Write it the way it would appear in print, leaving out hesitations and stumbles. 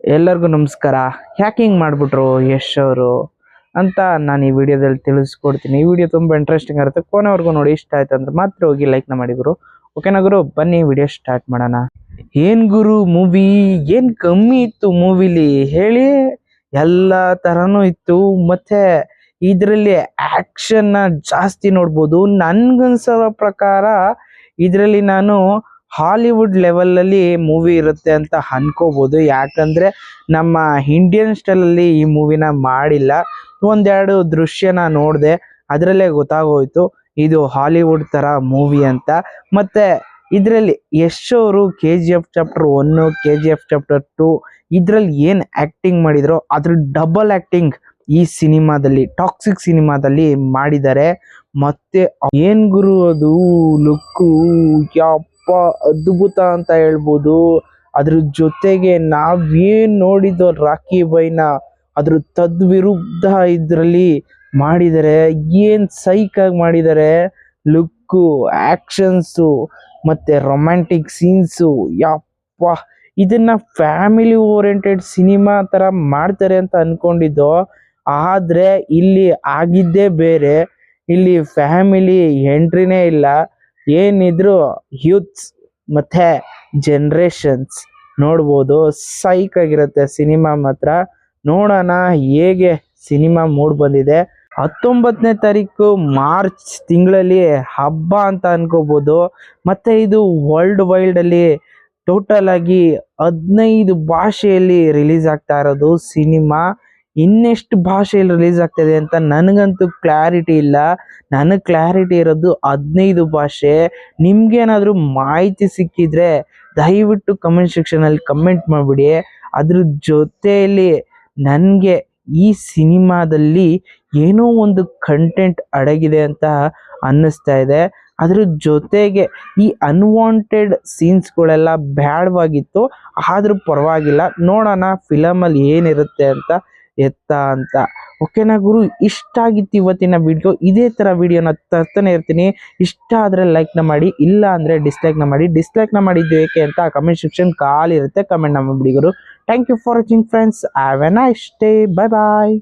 ಎಲ್ಲರಿಗೂ ನಮಸ್ಕಾರ. ಯಾಕೆ ಹಿಂಗೆ ಮಾಡಿಬಿಟ್ರು ಯಶ್ ಅವರು ಅಂತ ನಾನು ಈ ವಿಡಿಯೋದಲ್ಲಿ ತಿಳಿಸ್ಕೊಡ್ತೀನಿ. ಈ ವಿಡಿಯೋ ತುಂಬ ಇಂಟ್ರೆಸ್ಟಿಂಗ್ ಇರುತ್ತೆ, ಕೊನೆವರೆಗೂ ನೋಡಿ. ಇಷ್ಟ ಆಯ್ತು ಅಂತ ಮಾತ್ರ ಹೋಗಿ ಲೈಕ್ನ ಮಾಡಿ ಗುರು. ಓಕೆನಾ ಗುರು, ಬನ್ನಿ ವಿಡಿಯೋ ಸ್ಟಾರ್ಟ್ ಮಾಡೋಣ. ಏನು ಗುರು ಮೂವಿ, ಏನು ಕಮ್ಮಿ ಇತ್ತು ಮೂವಿಲಿ ಹೇಳಿ? ಎಲ್ಲ ಥರನೂ ಇತ್ತು. ಮತ್ತು ಇದರಲ್ಲಿ ಆ್ಯಕ್ಷನ್ನ ಜಾಸ್ತಿ ನೋಡ್ಬೋದು. ನನ್ಗನ್ಸೋ ಪ್ರಕಾರ ಇದರಲ್ಲಿ ನಾನು ಹಾಲಿವುಡ್ ಲೆವೆಲಲ್ಲಿ ಮೂವಿ ಇರುತ್ತೆ ಅಂತ ಅನ್ಕೋಬೋದು. ಯಾಕಂದರೆ ನಮ್ಮ ಇಂಡಿಯನ್ ಸ್ಟೈಲಲ್ಲಿ ಈ ಮೂವಿನ ಮಾಡಿಲ್ಲ. ಒಂದೆರಡು ದೃಶ್ಯನ ನೋಡಿದೆ, ಅದರಲ್ಲೇ ಗೊತ್ತಾಗೋಯ್ತು ಇದು ಹಾಲಿವುಡ್ ಥರ ಮೂವಿ ಅಂತ. ಮತ್ತು ಇದರಲ್ಲಿ ಯಶ್ ಅವರು KGF ಚಾಪ್ಟರ್ 1, KGF ಚಾಪ್ಟರ್ 2 ಇದರಲ್ಲಿ ಏನು ಆ್ಯಕ್ಟಿಂಗ್ ಮಾಡಿದ್ರು ಅದ್ರ ಡಬಲ್ ಆ್ಯಕ್ಟಿಂಗ್ ಈ ಸಿನಿಮಾದಲ್ಲಿ, ಟಾಕ್ಸಿಕ್ ಸಿನಿಮಾದಲ್ಲಿ ಮಾಡಿದ್ದಾರೆ. ಮತ್ತೆ ಏನು ಗುರು ಅದು ಲುಕ್ಕು, ಯಪ್ಪ ಅದ್ಭುತ ಅಂತ ಹೇಳ್ಬೋದು. ಅದ್ರ ಜೊತೆಗೆ ನಾವೇನು ನೋಡಿದ್ದು ರಾಕಿ ಬೈನ ಅದ್ರ ತದ್ವಿರುದ್ಧ ಇದರಲ್ಲಿ ಮಾಡಿದ್ದಾರೆ. ಏನು ಸೈಕಾಗಿ ಮಾಡಿದ್ದಾರೆ. ಲುಕ್ಕು, ಆ್ಯಕ್ಷನ್ಸು ಮತ್ತು ರೊಮ್ಯಾಂಟಿಕ್ ಸೀನ್ಸು, ಯಪ್ಪ ಇದನ್ನು ಫ್ಯಾಮಿಲಿ ಓರಿಯೆಂಟೆಡ್ ಸಿನಿಮಾ ಥರ ಮಾಡ್ತಾರೆ ಅಂತ ಅಂದ್ಕೊಂಡಿದ್ದು. ಆದರೆ ಇಲ್ಲಿ ಆಗಿದ್ದೇ ಬೇರೆ. ಇಲ್ಲಿ ಫ್ಯಾಮಿಲಿ ಎಂಟ್ರಿನೇ ಇಲ್ಲ. ಏನಿದ್ರು ಯೂತ್ಸ್ ಮತ್ತು ಜನ್ರೇಷನ್ಸ್ ನೋಡ್ಬೋದು. ಸೈಕಾಗಿರುತ್ತೆ ಸಿನಿಮಾ ಮಾತ್ರ. ನೋಡೋಣ ಹೇಗೆ ಸಿನಿಮಾ ಮೂಡ್ ಬಂದಿದೆ. 19ನೇ ತಾರೀಕು ಮಾರ್ಚ್ ತಿಂಗಳಲ್ಲಿ ಹಬ್ಬ ಅಂತ ಅನ್ಕೋಬೋದು. ಮತ್ತು ಇದು ವರ್ಲ್ಡ್ ವೈಡಲ್ಲಿ ಟೋಟಲ್ ಆಗಿ 15 ಭಾಷೆಯಲ್ಲಿ ರಿಲೀಸ್ ಆಗ್ತಾ ಇರೋದು ಸಿನಿಮಾ. ಇನ್ನೆಷ್ಟು ಭಾಷೆಯಲ್ಲಿ ರಿಲೀಸ್ ಆಗ್ತಾಯಿದೆ ಅಂತ ನನಗಂತೂ ಕ್ಲಾರಿಟಿ ಇಲ್ಲ. ನನಗೆ ಕ್ಲಾರಿಟಿ ಇರೋದು 15 ಭಾಷೆ. ನಿಮ್ಗೇನಾದರೂ ಮಾಹಿತಿ ಸಿಕ್ಕಿದ್ರೆ ದಯವಿಟ್ಟು ಕಮೆಂಟ್ ಸೆಕ್ಷನಲ್ಲಿ ಕಮೆಂಟ್ ಮಾಡಿಬಿಡಿ. ಅದ್ರ ಜೊತೆಯಲ್ಲಿ ನನಗೆ ಈ ಸಿನಿಮಾದಲ್ಲಿ ಏನೋ ಒಂದು ಕಂಟೆಂಟ್ ಅಡಗಿದೆ ಅಂತ ಅನ್ನಿಸ್ತಾ ಇದೆ. ಅದ್ರ ಜೊತೆಗೆ ಈ ಅನ್ವಾಂಟೆಡ್ ಸೀನ್ಸ್ಗಳೆಲ್ಲ ಬ್ಯಾಡವಾಗಿತ್ತು, ಆದರೂ ಪರವಾಗಿಲ್ಲ. ನೋಡೋಣ ಫಿಲಮಲ್ಲಿ ಏನಿರುತ್ತೆ ಅಂತ. ಓಕೆನಾ ಗುರು, ಇಷ್ಟ ಆಗಿತ್ತು ಇವತ್ತಿನ ವಿಡಿಯೋ. ಇದೇ ಥರ ವಿಡಿಯೋನ ತರ್ತಾನೆ ಇರ್ತೀನಿ. ಇಷ್ಟ ಆದರೆ ಲೈಕ್ನ ಮಾಡಿ, ಇಲ್ಲ ಅಂದರೆ ಡಿಸ್ಲೈಕ್ನ ಮಾಡಿ. ಡಿಸ್ಲೈಕ್ನ ಮಾಡಿದ್ದು ಏಕೆ ಅಂತ ಕಮೆಂಟ್ ಸೆಕ್ಷನ್ ಖಾಲಿ ಇರುತ್ತೆ, ಕಮೆಂಟ್ನ ಮಾಡಿಬಿಡಿ ಗುರು. Thank you for watching friends. Have a nice day. Bye bye.